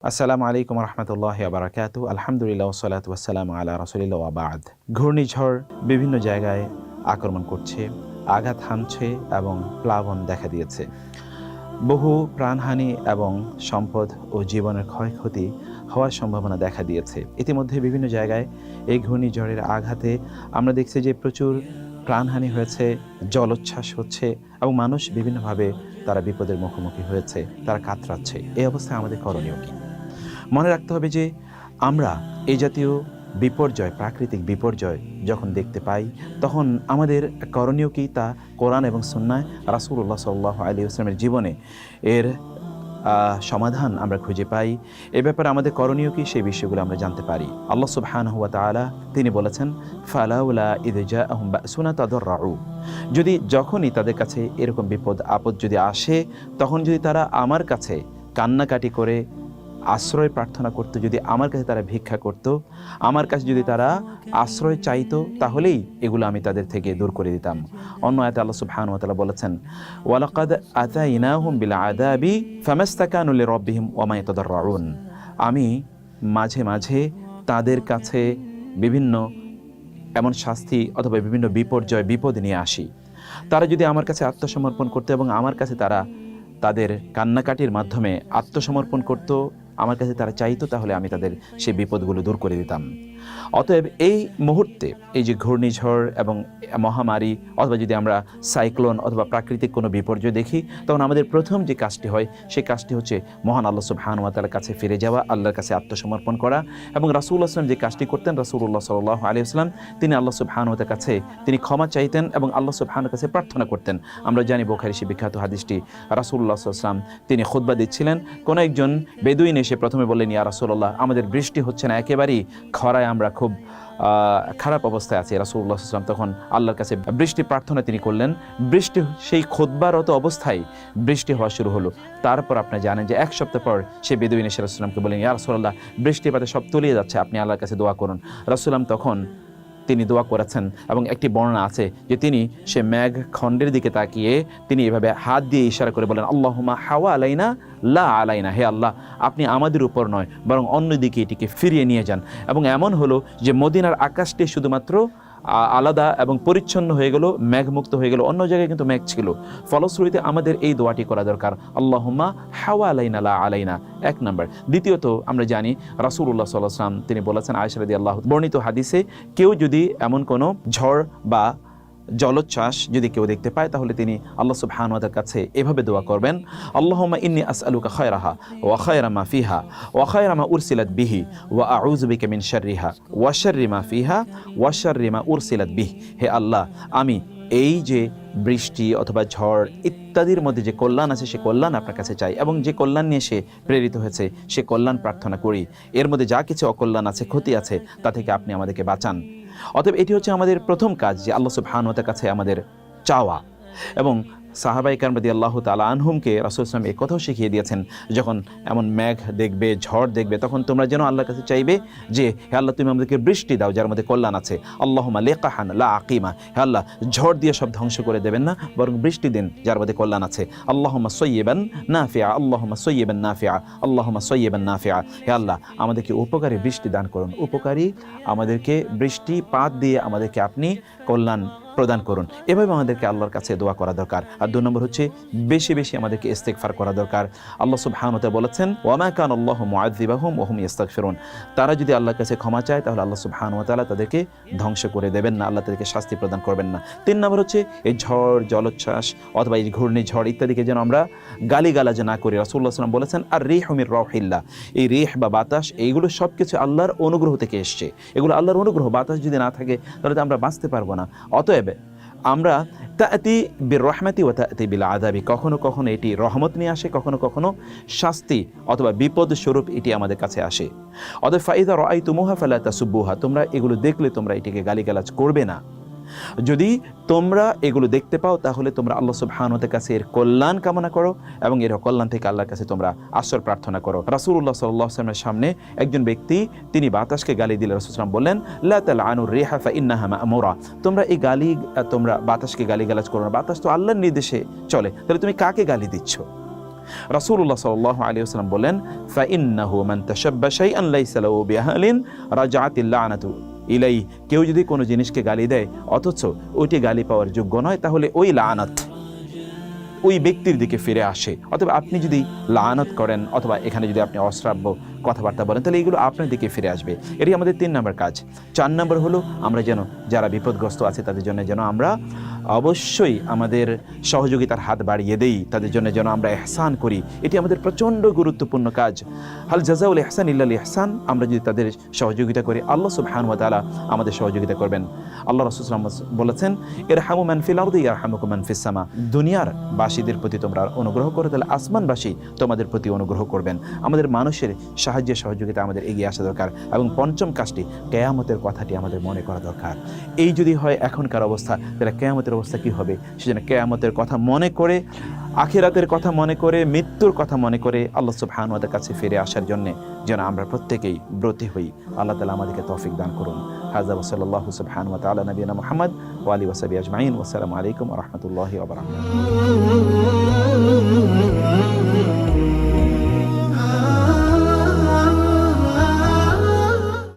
আসসালামু আলাইকুম রহমতুল্লাহি ওয়া বারাকাতুহু। আলহামদুলিল্লাহ ওয়াসসালাতু ওয়াসসালামু আলা রাসূলিল্লাহ ওয়া বা'দ। ঘূর্ণিঝড় বিভিন্ন জায়গায় আক্রমণ করছে, আঘাত হানছে এবং প্লাবন দেখা দিয়েছে। বহু প্রাণহানি এবং সম্পদ ও জীবনের ক্ষয়ক্ষতি হওয়ার সম্ভাবনা দেখা দিয়েছে। ইতিমধ্যে বিভিন্ন জায়গায় এই ঘূর্ণিঝড়ের আঘাতে আমরা দেখছি যে প্রচুর প্রাণহানি হয়েছে, জলোচ্ছ্বাস হচ্ছে এবং মানুষ বিভিন্নভাবে তারা বিপদের মুখোমুখি হয়েছে, তারা কাতরাচ্ছে। এই অবস্থায় আমাদের করণীয় কী? মনে রাখতে হবে যে আমরা এই জাতীয় বিপর্যয়, প্রাকৃতিক বিপর্যয় যখন দেখতে পাই, তখন আমাদের করণীয় কি তা কোরআন এবং সুন্নাহ রাসূলুল্লাহ সাল্লাল্লাহু আলাইহি ওয়াসাল্লামের জীবনে এর সমাধান আমরা খুঁজে পাই। এ ব্যাপারে আমাদের করণীয় কি সেই বিষয়গুলো আমরা জানতে পারি। আল্লাহ সুবহানাহু ওয়া তাআলা তিনি বলেছেন, ফালাউলা ইয জাআহুম বা'সুনা তাদাররু, যদি যখনই তাদের কাছে এরকম বিপদ আপদ যদি আসে, তখন যদি তারা আমার কাছে কান্নাকাটি করে আশ্রয় প্রার্থনা করতো, যদি আমার কাছে তারা ভিক্ষা করত, আমার কাছে যদি তারা আশ্রয় চাইতো, তাহলেই এগুলো আমি তাদের থেকে দূর করে দিতাম। অন্য আয়াতে আল্লাহ সুবহানাহু ওয়া তাআলা বলেছেন, ওয়ালাকাদ আতাইনাহুম বিল আযাবি ফামাস্তাকানু লিরাব্বিহিম ওয়া মা ইয়াতাদাররুন, আমি মাঝে মাঝে তাদের কাছে বিভিন্ন এমন শাস্তি অথবা বিভিন্ন বিপর্যয় বিপদ নিয়ে আসি। তারা যদি আমার কাছে আত্মসমর্পণ করতো এবং আমার কাছে তারা তাদের কান্নাকাটির মাধ্যমে আত্মসমর্পণ করত, আমার কাছে তারা চাইতো, তাহলে আমি তাদের সেই বিপদগুলো দূর করে দিতাম। অতএব এই মুহূর্তে এই যে ঘূর্ণিঝড় এবং মহামারী অথবা যদি আমরা সাইক্লোন অথবা প্রাকৃতিক কোনো বিপর্যয় দেখি, তখন আমাদের প্রথম যে কাজটি হয় সেই কাজটি হচ্ছে মহান আল্লাহ সুবহানাহু ওয়া তাআলার কাছে ফিরে যাওয়া, আল্লাহর কাছে আত্মসমর্পণ করা। এবং রাসূলুল্লাহ সাল্লাল্লাহু আলাইহি ওয়াসাল্লাম যে কাজটি করতেন, রাসূলুল্লাহ সাল্লাল্লাহু আলাইহি ওয়াসাল্লাম তিনি আল্লাহ সুবহানাহু ওয়া তাআলার কাছে তিনি ক্ষমা চাইতেন এবং আল্লাহ সুবহানাহু ওয়া তাআলার কাছে প্রার্থনা করতেন। আমরা জানি বুখারী সেই বিখ্যাত হাদিসটি, রাসূলুল্লাহ সাল্লাল্লাহু আলাইহি ওয়াসাল্লাম তিনি খুতবা দিচ্ছিলেন, কোনো একজন বেদুইন এসে প্রথমে বললেন, ইয়া রাসূলুল্লাহ, আমাদের বৃষ্টি হচ্ছে না, একেবারেই খরায় আমরা খুব খারাপ অবস্থায় আছে। রাসূলুল্লাহ সাল্লাল্লাহু আলাইহি ওয়াসাল্লাম তখন আল্লাহর কাছে বৃষ্টি প্রার্থনা তিনি করলেন। বৃষ্টি সেই খুতবারত অবস্থায় বৃষ্টি হওয়া শুরু হলো। তারপর আপনি জানেন যে এক সপ্তাহ পর সে বেদুইন এসে রাসূলুল্লাহকে বললেন, ইয়া রাসূলুল্লাহ, বৃষ্টিপাতে সব তলিয়ে যাচ্ছে, আপনি আল্লাহর কাছে দোয়া করুন। রাসূলুল্লাহ তখন তিনি দোয়া করেছেন এবং একটি বর্ণনা আছে যে তিনি সে মেঘ খণ্ডের দিকে তাকিয়ে তিনি এভাবে হাত দিয়ে ইশারা করে বলেন, আল্লাহুম্মা হাওয়া আলাইনা লা আলাইনা, হে আল্লাহ, আপনি আমাদের উপর নয় বরং অন্যদিকে এটিকে ফিরিয়ে নিয়ে যান। এবং এমন হলো যে মদিনার আকাশটি শুধুমাত্র আলাদা এবং পরিচ্ছন্ন হয়ে গেল, মেঘমুক্ত হয়ে গেল, অন্য জায়গায় কিন্তু মেঘ ছিল। ফলশ্রুতিতে আমাদের এই দোয়াটি করা দরকার, আল্লাহুম্মা হাওয়া আলাইনা লা আলাইনা, এক নম্বর। দ্বিতীয়ত আমরা জানি রাসূলুল্লাহ সাল্লাল্লাহু আলাইহি ওয়াসাল্লাম তিনি বলেছেন, আয়েশা রাদিয়াল্লাহু বর্ণিত হাদিসে, কেউ যদি এমন কোনো ঝড় বা জলোচ্ছ্বাস যদি কেউ দেখতে পায়, তাহলে তিনি আল্লাহ সুবহানাহু ওয়া তাআলার কাছে এভাবে দোয়া করবেন, আল্লাহুম্মা ইন্নী আসআলুকা খায়রাহা ওয়া খায়রা মা ফিহা ওয়া খায়রা মা উরসিলাত বিহি ওয়া আউযু বিকা মিন শাররিহা ওয়া শাররি মা ফিহা ওয়া শাররি মা উরসিলাত বিহি। হে আল্লাহ, আমি এই যে বৃষ্টি অথবা ঝড় ইত্যাদির মধ্যে যে কল্যাণ আছে সে কল্যাণ আপনার কাছে চাই, এবং যে কল্যাণ নিয়ে সে প্রেরিত হয়েছে সে কল্যাণ প্রার্থনা করি। এর মধ্যে যা কিছু অকল্যাণ আছে, ক্ষতি আছে, তা থেকে আপনি আমাদেরকে বাঁচান। অতএব এটি হচ্ছে আমাদের প্রথম কাজ, যে আল্লাহ সুবহানাহু ওয়া তাআলার কাছে আমাদের চাওয়া। এবং সাহাবায়ে কেরাম রাদিয়াল্লাহু তাআলা আনহুমকে রাসূল সাল্লাল্লাহু আলাইহি ওয়াসাল্লাম এই কথাও শিখিয়ে দিয়েছেন, যখন এমন মেঘ দেখবে, ঝড় দেখবে, তখন তোমরা যেন আল্লাহর কাছে চাইবে যে, হে আল্লাহ, তুমি আমাদেরকে বৃষ্টি দাও যার মধ্যে কল্যাণ আছে। আল্লাহুম্মা লিকাহান লা আকিমা, হে আল্লাহ, ঝড় দিয়ে সব ধ্বংস করে দেবেন না, বরং বৃষ্টি দিন যার মধ্যে কল্যাণ আছে। আল্লাহুম্মা সাইয়্যিবান নাফিআ, আল্লাহুম্মা সাইয়্যিবান নাফিআ, আল্লাহুম্মা সাইয়্যিবান নাফিআ, হে আল্লাহ, আমাদেরকে উপকারী বৃষ্টি দান করুন, উপকারী আমাদেরকে বৃষ্টিপাত দিয়ে আমাদেরকে আপনি কল্যাণ প্রদান করুন। এভাবে আমাদেরকে আল্লাহর কাছে দোয়া করা দরকার। আর 2 নম্বর হচ্ছে বেশি বেশি আমাদেরকে ইস্তেগফার করা দরকার। আল্লাহ সুবহানাহু ওয়া তাআলা বলেছেন, ওয়া মা কানা আল্লাহু মুআযযিবাহুম ওয়া হুম ইস্তাগফিরুন, তারা যদি আল্লাহর কাছে ক্ষমা চায় তাহলে আল্লাহ সুবহানাহু ওয়া তাআলা তাদেরকে ধ্বংস করে দেবেন না, আল্লাহ তাদেরকে শাস্তি প্রদান করবেন না। 3 নম্বর হচ্ছে এই ঝড় জলোচ্ছ্বাস অথবা এই ঘূর্ণিঝড় ইত্যাদিকে যেন আমরা গালিগালাজ না করি। রাসূলুল্লাহ সাল্লাল্লাহু আলাইহি ওয়াসাল্লাম বলেছেন, আর রিহু মির রাউহিল্লাহ, এই রিহ বা বাতাস এইগুলো সব কিছু আল্লাহর অনুগ্রহ থেকে এসছে, এগুলো আল্লাহর অনুগ্রহ। বাতাস যদি না থাকে তাহলে তো আমরা বাঁচতে পারবো না। অতএব আমরা তাআতি বির রাহমাতি ওয়া তাআতি বিল আযাবি, কখনো কখনো এটি রহমত নিয়ে আসে, কখনো কখনো শাস্তি অথবা বিপদ স্বরূপ এটি আমাদের কাছে আসে। অতএব ফাইযা রাআইতুমুহা ফালা তাসুব্বুহা, তোমরা এগুলো দেখলে তোমরা এটিকে গালিগালাজ করবে না। যদি তোমরা এগুলো দেখতে পাও তাহলে তোমরা আল্লাহ সুবহানাহু ওয়া তাআলার কাছে এর কল্যাণ কামনা করো এবং এর কল্যাণ থেকে আল্লাহর কাছে তোমরা আশ্রয় প্রার্থনা করো। রাসূলুল্লাহ সাল্লাল্লাহু আলাইহি ওয়াসাল্লামের সামনে একজন ব্যক্তি তিনি বাতাসকে গালি দিলে রাসূল সাল্লাল্লাহু আলাইহি ওয়াসাল্লাম বললেন, লা তালআনুর রিহা ফা ইন্নাহা মা'মুরা, তোমরা বাতাসকে গালিগালাজ করো না, বাতাস তো আল্লাহর নির্দেশে চলে, তাহলে তুমি কাকে গালি দিচ্ছ? রাসূলুল্লাহ সাল্লাল্লাহু আলাইহি ওয়াসাল্লাম বলেন, ফাইন্নাহু মান তাশাব্বা শাইআন লাইসা লাহু বিআহলিন রাজআতিল লা'নাতু ইলাই। কেউ যদি কোনো জিনিসকে গালি দেয় অথচ ওইটি গালি পাওয়ার যোগ্য নয়, তাহলে ওই লাআনাত ওই ব্যক্তির দিকে ফিরে আসে। অথবা আপনি যদি লাআনত করেন অথবা এখানে যদি আপনি অশ্রাব্য কথাবার্তা বলেন, তাহলে এগুলো আপনার দিকে ফিরে আসবে। এটাই আমাদের 3 নম্বর কাজ। 4 নম্বর হলো আমরা যেন যারা বিপদগ্রস্ত আছে তাদের জন্য যেন আমরা অবশ্যই আমাদের সহযোগিতার হাত বাড়িয়ে দেই, তাদের জন্য যেন আমরা ইহসান করি। এটি আমাদের প্রচণ্ড গুরুত্বপূর্ণ কাজ। হাল জাযাউল ইহসান ইল্লাল ইহসান। আমরা যদি তাদের সহযোগিতা করি, আল্লাহ সুবহানাহু ওয়া তাআলা আমাদের সহযোগিতা করবেন। আল্লাহ রাসূল সাল্লাল্লাহু আলাইহি ওয়াসাল্লাম বলেছেন, ইরহামু মান ফিল আরদি ইয়ারহামুকুম মান ফিস সামা। দুনিয়ার বাসীদের প্রতি তোমরা অনুগ্রহ করো, তাহলে আসমানবাসী তোমাদের প্রতি অনুগ্রহ করবেন। আমাদের মানুষের সাহায্যের সহযোগিতা আমাদের এগিয়ে আসা দরকার। এবং 5ম কাজটি, কিয়ামতের কথাটি আমাদের মনে করা দরকার। এই যদি হয় এখনকার অবস্থা, তাহলে কিয়ামতের অবস্থা কি হবে? সেজন্য কিয়ামতের কথা মনে করে, আখিরাতের কথা মনে করে, মৃত্যুর কথা মনে করে আল্লাহ সুবহানাহু ওয়া তাআলার কাছে ফিরে আসার জন্য যেন আমরা প্রত্যেকেই ব্রতী হই। আল্লাহ তাআলা আমাদেরকে তৌফিক দান করুন। হাযা ওয়া সাল্লাল্লাহু সুবহানাহু ওয়া তাআলা নবিয়ানা মুহাম্মদ ওয়া আলিহি ওয়া সাহবিহি আজমাইন। ওয়া আসসালামু আলাইকুম ওয়া রাহমাতুল্লাহি ওয়া বারাকাতুহু।